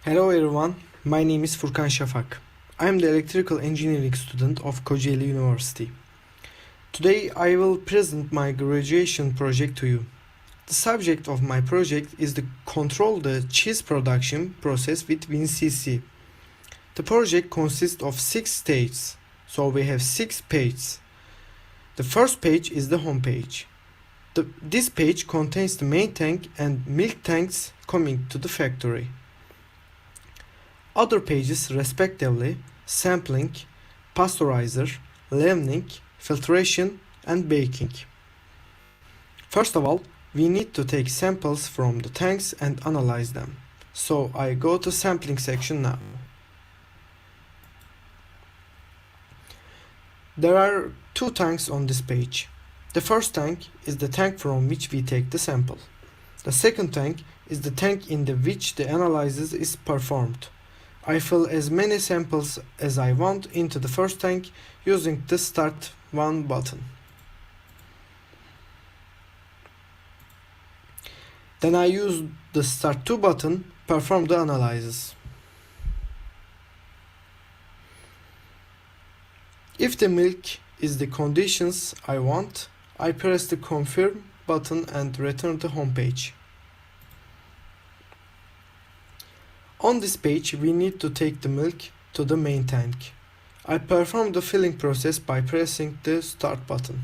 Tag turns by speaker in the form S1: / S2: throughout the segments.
S1: Hello everyone, my name is Furkan Şafak. I am the electrical engineering student of Kocaeli University. Today I will present my graduation project to you. The subject of my project is to control the cheese production process with Wincc. The project consists of 6 stages, so we have 6 pages. The first page is the home page. This page contains the main tank and milk tanks coming to the factory. Other pages respectively sampling, pasteurizer, leavening, filtration and baking. First of all, we need to take samples from the tanks and analyze them. So I go to sampling section now. There are 2 tanks on this page. The first tank is the tank from which we take the sample. The second tank is the tank in which the analysis is performed. I fill as many samples as I want into the first tank using the Start 1 button. Then I use the Start 2 button, perform the analysis. If the milk is the conditions I want, I press the Confirm button and return to home page. On this page, we need to take the milk to the main tank. I perform the filling process by pressing the Start button.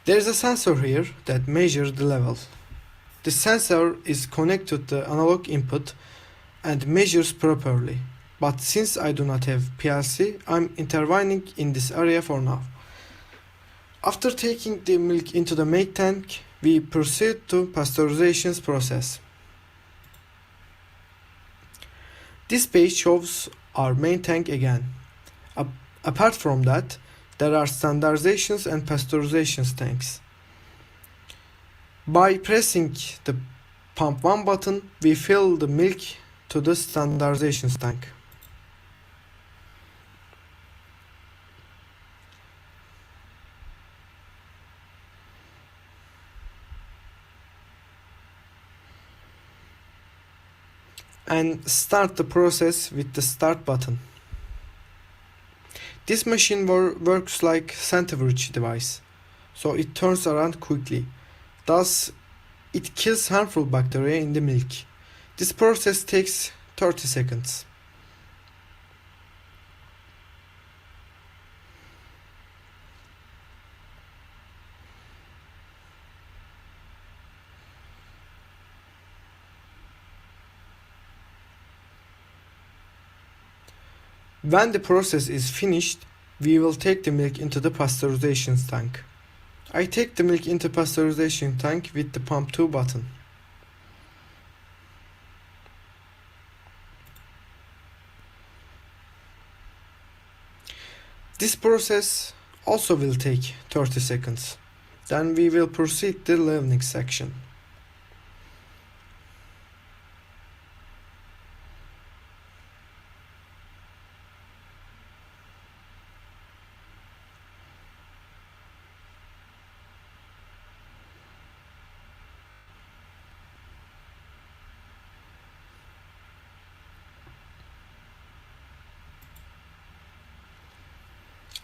S1: There is a sensor here that measures the level. The sensor is connected to the analog input and measures properly. But since I do not have PLC, I'm intervening in this area for now. After taking the milk into the main tank, we proceed to pasteurization process. This page shows our main tank again. Apart from that, there are standardizations and pasteurization tanks. By pressing the Pump 1 button, we fill the milk to the standardization tank. And start the process with the Start button. This machine works like centrifuge device, so it turns around quickly. Thus, it kills harmful bacteria in the milk. This process takes 30 seconds. When the process is finished, we will take the milk into the pasteurization tank. I take the milk into pasteurization tank with the Pump 2 button. This process also will take 30 seconds. Then we will proceed to the leavening section.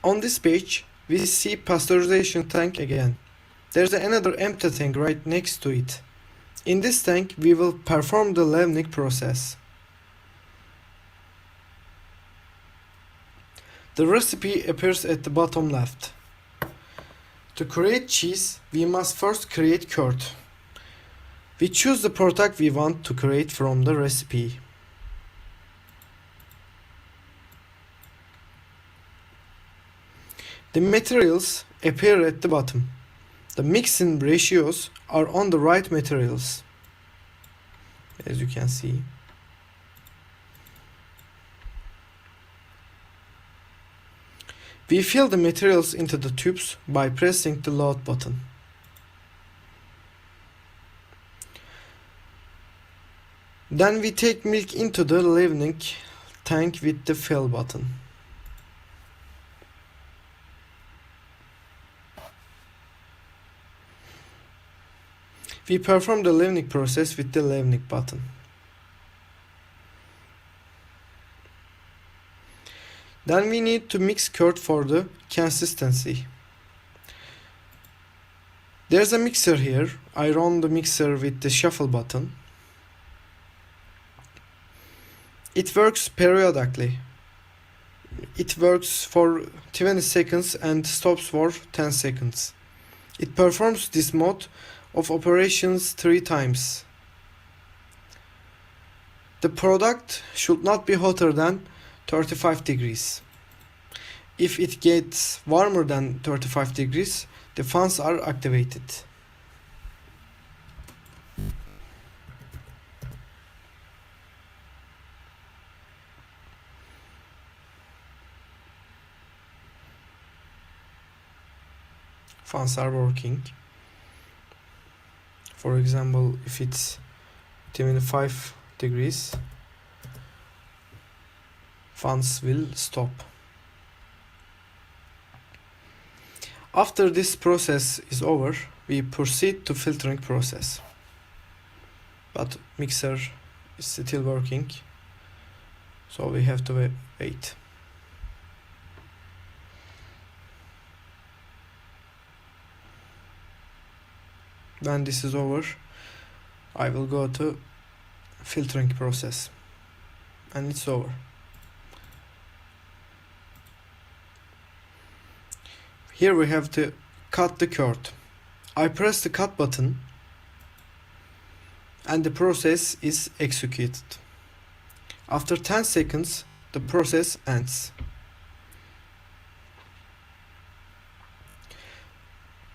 S1: On this page, we see pasteurization tank again. There's another empty tank right next to it. In this tank, we will perform the leavening process. The recipe appears at the bottom left. To create cheese, we must first create curd. We choose the product we want to create from the recipe. The materials appear at the bottom. The mixing ratios are on the right materials, as you can see. We fill the materials into the tubes by pressing the Load button. Then we take milk into the leavening tank with the Fill button. We perform the leavening process with the leavening button. Then we need to mix curd for the consistency. There's a mixer here. I run the mixer with the shuffle button. It works periodically. It works for 20 seconds and stops for 10 seconds. It performs this mode of operations 3 times. The product should not be hotter than 35 degrees. If it gets warmer than 35 degrees, the fans are activated. Fans are working. For example, if it's 25 degrees, fans will stop. After this process is over, we proceed to filtering process. But mixer is still working, so we have to wait. When this is over, I will go to filtering process, and it's over. Here we have to cut the curd. I press the cut button and the process is executed. After 10 seconds, the process ends.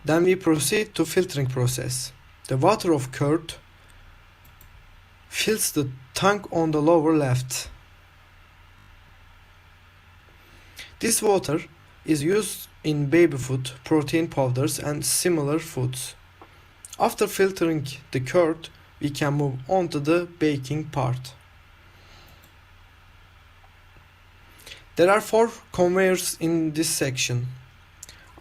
S1: Then we proceed to filtering process. The water of curd fills the tank on the lower left. This water is used in baby food, protein powders and similar foods. After filtering the curd, we can move on to the baking part. There are 4 conveyors in this section.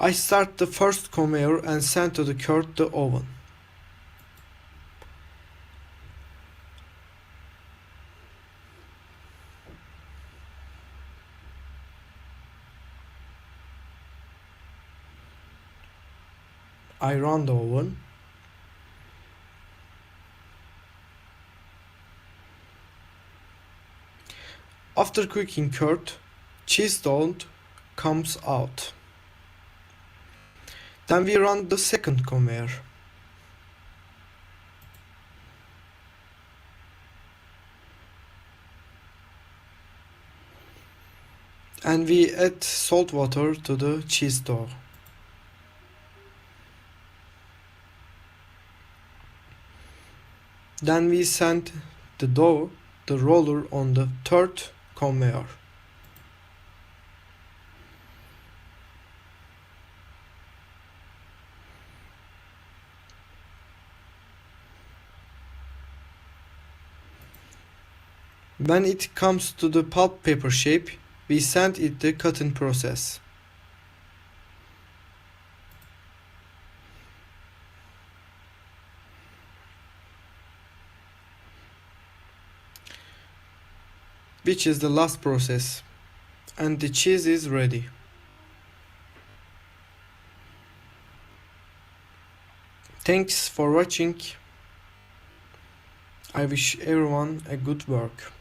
S1: I start the first conveyor and send to the curd the oven. I run the oven. After cooking curd, cheese dough comes out. Then we run the second conveyor. And we add salt water to the cheese dough. Then we send the dough, the roller, on the third conveyor. When it comes to the pulp paper shape, we send it the cutting process. Which is the last process, and the cheese is ready. Thanks for watching. I wish everyone a good work.